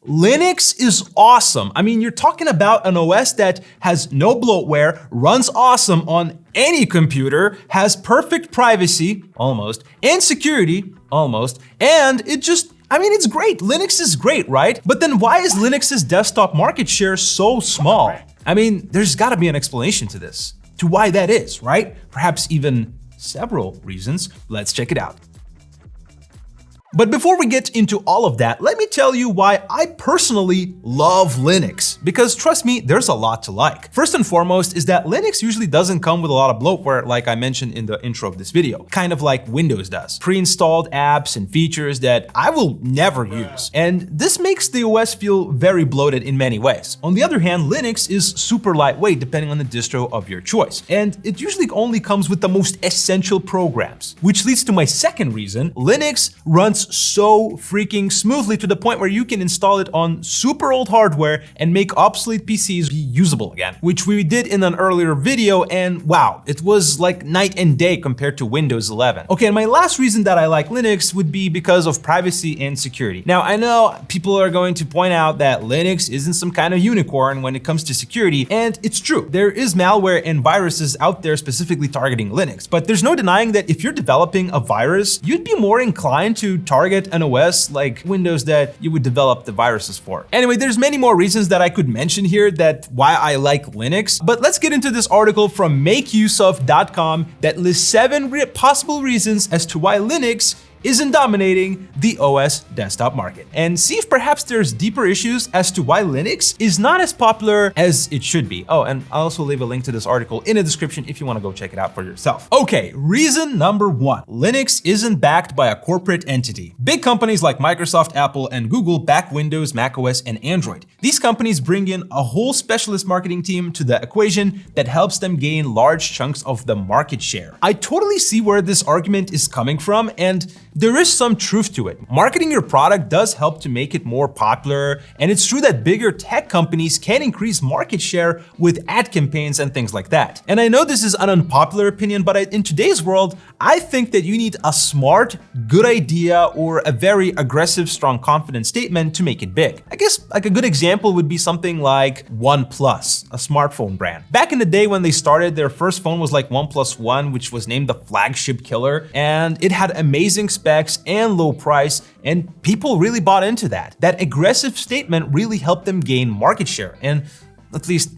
Linux is awesome. I mean, you're talking about an OS that has no bloatware, runs awesome on any computer, has perfect privacy, almost, and security, almost, and it's great. Linux is great, right? But then why is Linux's desktop market share so small? I mean, there's gotta be an explanation to this, to why that is, right? Perhaps even several reasons. Let's check it out. But before we get into all of that, let me tell you why I personally love Linux. Because trust me, there's a lot to like. First and foremost is that Linux usually doesn't come with a lot of bloatware like I mentioned in the intro of this video, kind of like Windows does. Pre-installed apps and features that I will never use. And this makes the OS feel very bloated in many ways. On the other hand, Linux is super lightweight depending on the distro of your choice. And it usually only comes with the most essential programs. Which leads to my second reason, Linux runs so freaking smoothly to the point where you can install it on super old hardware and make obsolete PCs be usable again, which we did in an earlier video, and wow, it was like night and day compared to Windows 11. Okay, and my last reason that I like Linux would be because of privacy and security. Now, I know people are going to point out that Linux isn't some kind of unicorn when it comes to security, and it's true. There is malware and viruses out there specifically targeting Linux, but there's no denying that if you're developing a virus, you'd be more inclined to target an OS like Windows that you would develop the viruses for. Anyway, there's many more reasons that I could mention here that why I like Linux, but let's get into this article from makeuseof.com that lists 7 possible reasons as to why Linux isn't dominating the OS desktop market, and see if perhaps there's deeper issues as to why Linux is not as popular as it should be. Oh, and I'll also leave a link to this article in the description if you want to go check it out for yourself. Okay, reason number 1. Linux isn't backed by a corporate entity. Big companies like Microsoft, Apple, and Google back Windows, macOS, and Android. These companies bring in a whole specialist marketing team to the equation that helps them gain large chunks of the market share. I totally see where this argument is coming from, and there is some truth to it. Marketing your product does help to make it more popular, and it's true that bigger tech companies can increase market share with ad campaigns and things like that. And I know this is an unpopular opinion, but in today's world, I think that you need a smart, good idea or a very aggressive, strong, confident statement to make it big. I guess like a good example would be something like OnePlus, a smartphone brand. Back in the day when they started, their first phone was like OnePlus One, which was named the flagship killer, and it had amazing specs and low price, and people really bought into that. That aggressive statement really helped them gain market share and at least,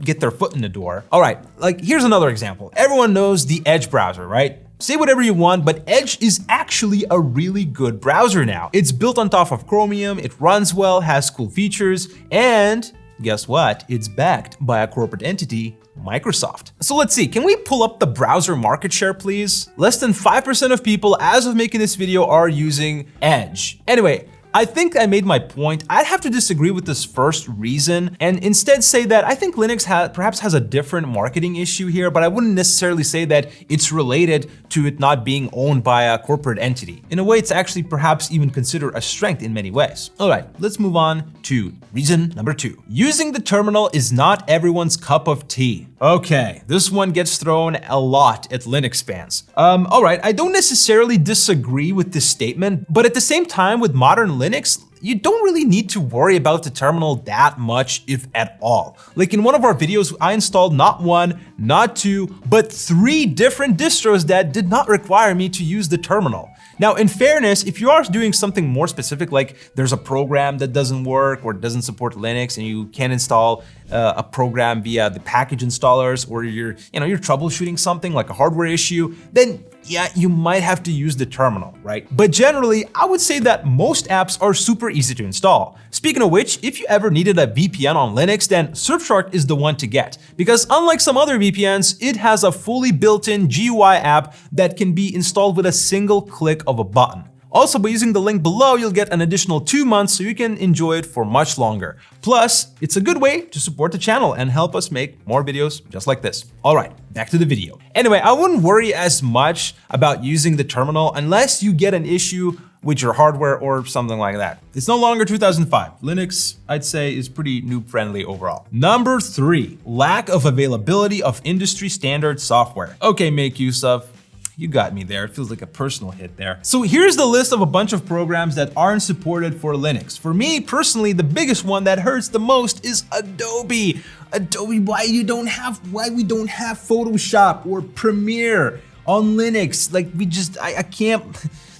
get their foot in the door. All right, like here's another example. Everyone knows the Edge browser, right? Say whatever you want, but Edge is actually a really good browser now. It's built on top of Chromium, it runs well, has cool features, and guess what? It's backed by a corporate entity, Microsoft. So let's see, can we pull up the browser market share, please? Less than 5% of people as of making this video are using Edge. Anyway, I think I made my point. I'd have to disagree with this first reason and instead say that I think Linux perhaps has a different marketing issue here, but I wouldn't necessarily say that it's related to it not being owned by a corporate entity. In a way, it's actually perhaps even considered a strength in many ways. All right, let's move on to reason number 2. Using the terminal is not everyone's cup of tea. Okay, this one gets thrown a lot at Linux fans. All right, I don't necessarily disagree with this statement, but at the same time with modern Linux, you don't really need to worry about the terminal that much, if at all. Like in one of our videos, I installed not 1, not 2, but 3 different distros that did not require me to use the terminal. Now, in fairness, if you are doing something more specific, like there's a program that doesn't work or doesn't support Linux and you can't install a program via the package installers, or you're troubleshooting something like a hardware issue, then yeah, you might have to use the terminal, right? But generally, I would say that most apps are super easy to install. Speaking of which, if you ever needed a VPN on Linux, then Surfshark is the one to get, because unlike some other VPNs, it has a fully built-in GUI app that can be installed with a single click of a button. Also, by using the link below, you'll get an additional 2 months so you can enjoy it for much longer. Plus, it's a good way to support the channel and help us make more videos just like this. All right, back to the video. Anyway, I wouldn't worry as much about using the terminal unless you get an issue with your hardware or something like that. It's no longer 2005. Linux, I'd say, is pretty noob friendly overall. Number 3, lack of availability of industry standard software. Okay, make use of. You got me there. It feels like a personal hit there. So here's the list of a bunch of programs that aren't supported for Linux. For me personally, the biggest one that hurts the most is Adobe. Adobe, why we don't have Photoshop or Premiere on Linux? Like I can't.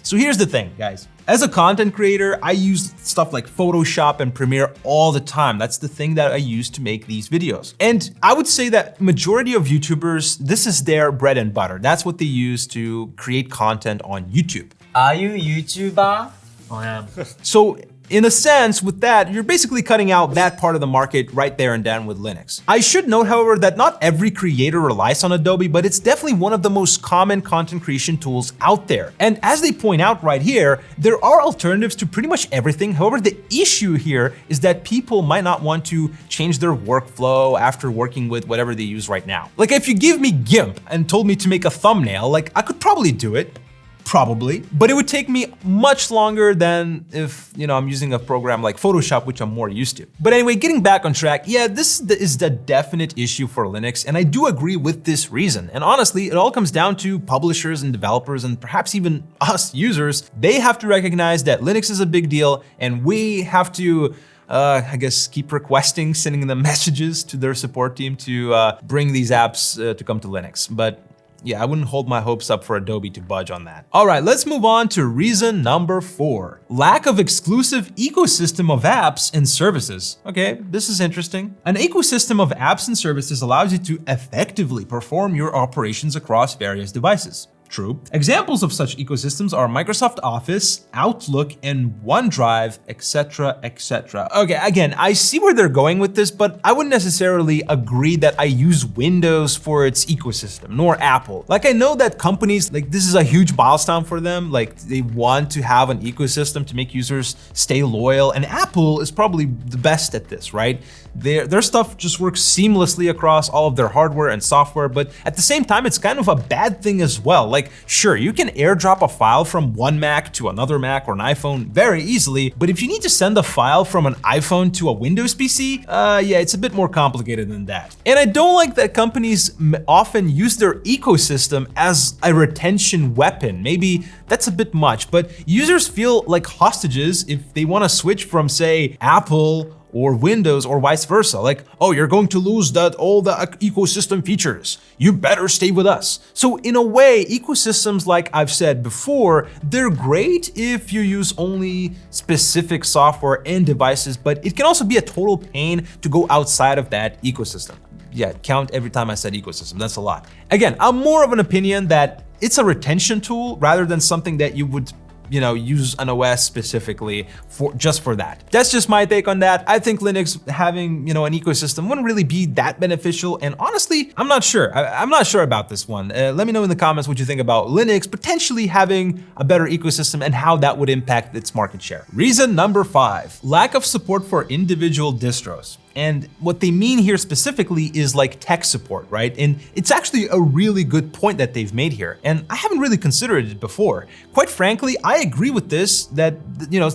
So here's the thing, guys. As a content creator, I use stuff like Photoshop and Premiere all the time. That's the thing that I use to make these videos. And I would say that majority of YouTubers, this is their bread and butter. That's what they use to create content on YouTube. Are you a YouTuber? I am. So in a sense, with that, you're basically cutting out that part of the market right there and then with Linux. I should note, however, that not every creator relies on Adobe, but it's definitely one of the most common content creation tools out there. And as they point out right here, there are alternatives to pretty much everything. However, the issue here is that people might not want to change their workflow after working with whatever they use right now. Like if you give me GIMP and told me to make a thumbnail, like I could probably do it. Probably, but it would take me much longer than if, I'm using a program like Photoshop, which I'm more used to. But anyway, getting back on track, yeah, this is the definite issue for Linux, and I do agree with this reason. And honestly, it all comes down to publishers and developers, and perhaps even us users. They have to recognize that Linux is a big deal, and we have to I guess keep requesting, sending them messages to their support team to bring these apps to come to Linux. But yeah, I wouldn't hold my hopes up for Adobe to budge on that. All right, let's move on to reason number 4. Lack of exclusive ecosystem of apps and services. Okay, this is interesting. An ecosystem of apps and services allows you to effectively perform your operations across various devices. True. Examples of such ecosystems are Microsoft Office, Outlook, and OneDrive, etc., etc. Okay, again, I see where they're going with this, but I wouldn't necessarily agree that I use Windows for its ecosystem, nor Apple. Like I know that companies, like this is a huge milestone for them, like they want to have an ecosystem to make users stay loyal, and Apple is probably the best at this, right? Their stuff just works seamlessly across all of their hardware and software, but at the same time, it's kind of a bad thing as well. Like, sure, you can airdrop a file from one Mac to another Mac or an iPhone very easily, but if you need to send a file from an iPhone to a Windows PC, yeah, it's a bit more complicated than that. And I don't like that companies often use their ecosystem as a retention weapon. Maybe that's a bit much, but users feel like hostages if they want to switch from, say, Apple or Windows or vice versa. Like, oh, you're going to lose all the ecosystem features. You better stay with us. So in a way, ecosystems, like I've said before, they're great if you use only specific software and devices, but it can also be a total pain to go outside of that ecosystem. Yeah, count every time I said ecosystem, that's a lot. Again, I'm more of an opinion that it's a retention tool rather than something that you would use an OS specifically just for that. That's just my take on that. I think Linux having, an ecosystem wouldn't really be that beneficial. And honestly, I'm not sure. I'm not sure about this one. Let me know in the comments what you think about Linux potentially having a better ecosystem and how that would impact its market share. Reason number 5, lack of support for individual distros. And what they mean here specifically is like tech support, right? And it's actually a really good point that they've made here. And I haven't really considered it before. Quite frankly, I agree with this, that,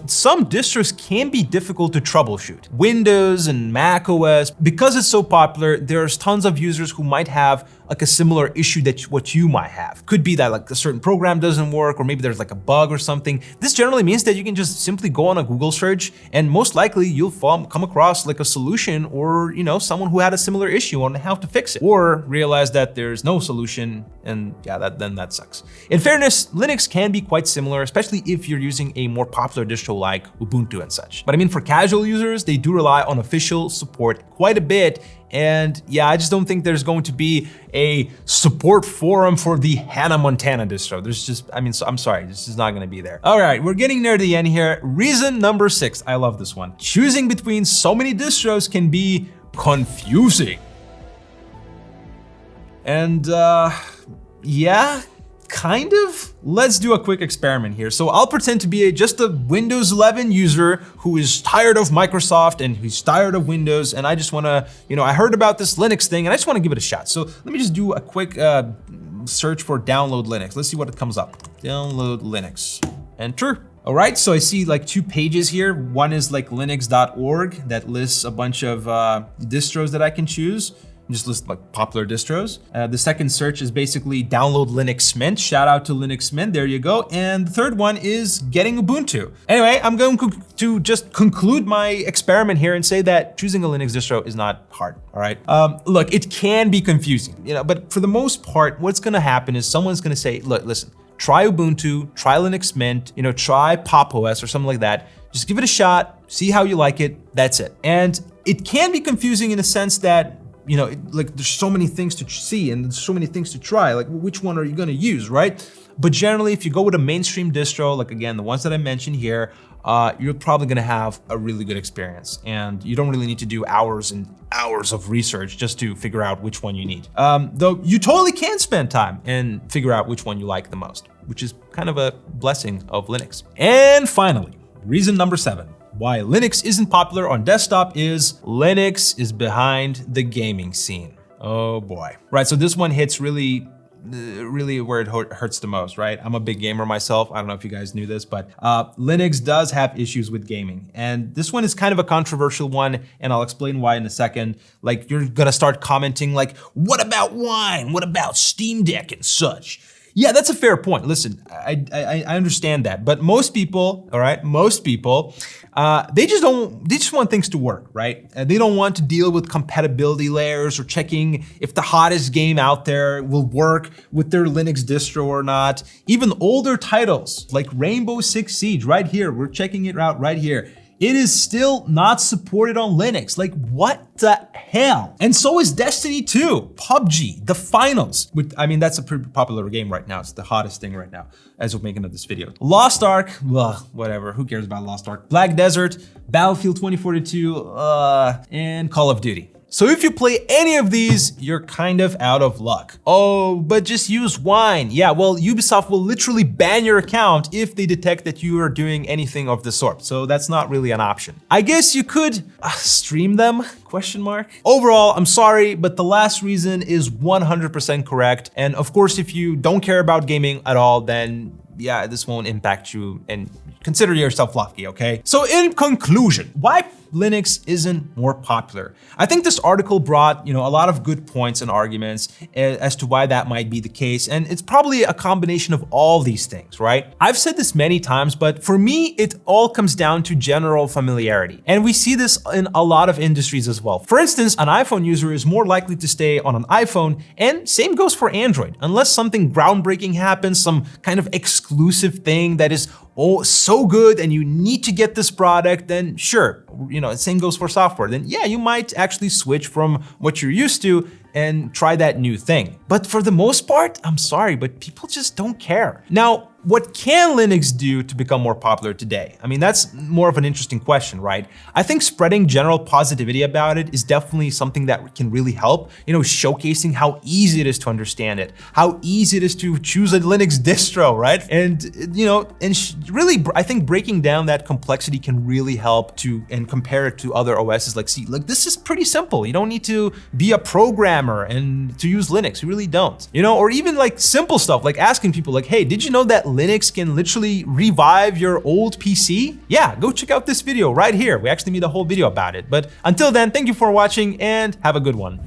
some distros can be difficult to troubleshoot. Windows and Mac OS, because it's so popular, there's tons of users who might have like a similar issue that what you might have. Could be that like a certain program doesn't work, or maybe there's like a bug or something. This generally means that you can just simply go on a Google search and most likely you'll come across like a solution or, someone who had a similar issue on how to fix it, or realize that there's no solution, and yeah, then that sucks. In fairness, Linux can be quite similar, especially if you're using a more popular distro like Ubuntu and such. But I mean, for casual users, they do rely on official support quite a bit. And yeah, I just don't think there's going to be a support forum for the Hannah Montana distro. I'm sorry, this is not gonna be there. All right, we're getting near the end here. Reason number 6, I love this one. Choosing between so many distros can be confusing. And yeah, kind of. Let's do a quick experiment here. So I'll pretend to be just a Windows 11 user who is tired of Microsoft and who's tired of Windows, and I just wanna, I heard about this Linux thing and I just wanna give it a shot. So let me just do a quick search for download Linux. Let's see what it comes up. Download Linux, enter. All right, so I see like 2 pages here. One is like linux.org that lists a bunch of distros that I can choose. just list like popular distros. The second search is basically download Linux Mint. Shout out to Linux Mint, there you go. And the third one is getting Ubuntu. Anyway, I'm going to just conclude my experiment here and say that choosing a Linux distro is not hard, all right? Look, it can be confusing, but for the most part, what's gonna happen is someone's gonna say, look, listen, try Ubuntu, try Linux Mint, try Pop! OS or something like that. Just give it a shot, see how you like it, that's it. And it can be confusing in a sense that, like there's so many things to see and there's so many things to try, like which one are you gonna use, right? But generally, if you go with a mainstream distro, like again, the ones that I mentioned here, you're probably gonna have a really good experience and you don't really need to do hours and hours of research just to figure out which one you need. Though you totally can spend time and figure out which one you like the most, which is kind of a blessing of Linux. And finally, reason number 7. Why Linux isn't popular on desktop is Linux is behind the gaming scene. Oh boy. Right, so this one hits really where it hurts the most, right? I'm a big gamer myself. I don't know if you guys knew this, but Linux does have issues with gaming. And this one is kind of a controversial one, and I'll explain why in a second. Like you're gonna start commenting like, what about Wine? What about Steam Deck and such? Yeah, that's a fair point. Listen, I understand that, but most people, all right, they just want things to work, right? They don't want to deal with compatibility layers or checking if the hottest game out there will work with their Linux distro or not. Even older titles like Rainbow Six Siege, right here, we're checking it out right here. It is still not supported on Linux. Like, what the hell? And so is Destiny 2, PUBG, the finals. That's a pretty popular game right now. It's the hottest thing right now as we're making of this video. Lost Ark, whatever, who cares about Lost Ark? Black Desert, Battlefield 2042, and Call of Duty. So if you play any of these, you're kind of out of luck. Oh, but just use Wine. Yeah, well, Ubisoft will literally ban your account if they detect that you are doing anything of the sort. So that's not really an option. I guess you could stream them, ? Overall, I'm sorry, but the last reason is 100% correct. And of course, if you don't care about gaming at all, then yeah, this won't impact you and consider yourself lucky, okay? So in conclusion, why Linux isn't more popular? I think this article brought, a lot of good points and arguments as to why that might be the case. And it's probably a combination of all these things, right? I've said this many times, but for me, it all comes down to general familiarity. And we see this in a lot of industries as well. For instance, an iPhone user is more likely to stay on an iPhone, and same goes for Android. Unless something groundbreaking happens, some kind of exclusive thing that is so good and you need to get this product, then sure, same goes for software. Then yeah, you might actually switch from what you're used to and try that new thing. But for the most part, I'm sorry, but people just don't care. Now, what can Linux do to become more popular today? That's more of an interesting question, right? I think spreading general positivity about it is definitely something that can really help, showcasing how easy it is to understand it, how easy it is to choose a Linux distro, right? And, really, I think breaking down that complexity can really help and compare it to other OSs like this is pretty simple. You don't need to be a programmer and to use Linux, you really don't. Or even like simple stuff like asking people like, hey, did you know that Linux can literally revive your old PC? Yeah, go check out this video right here. We actually made a whole video about it. But until then, thank you for watching and have a good one.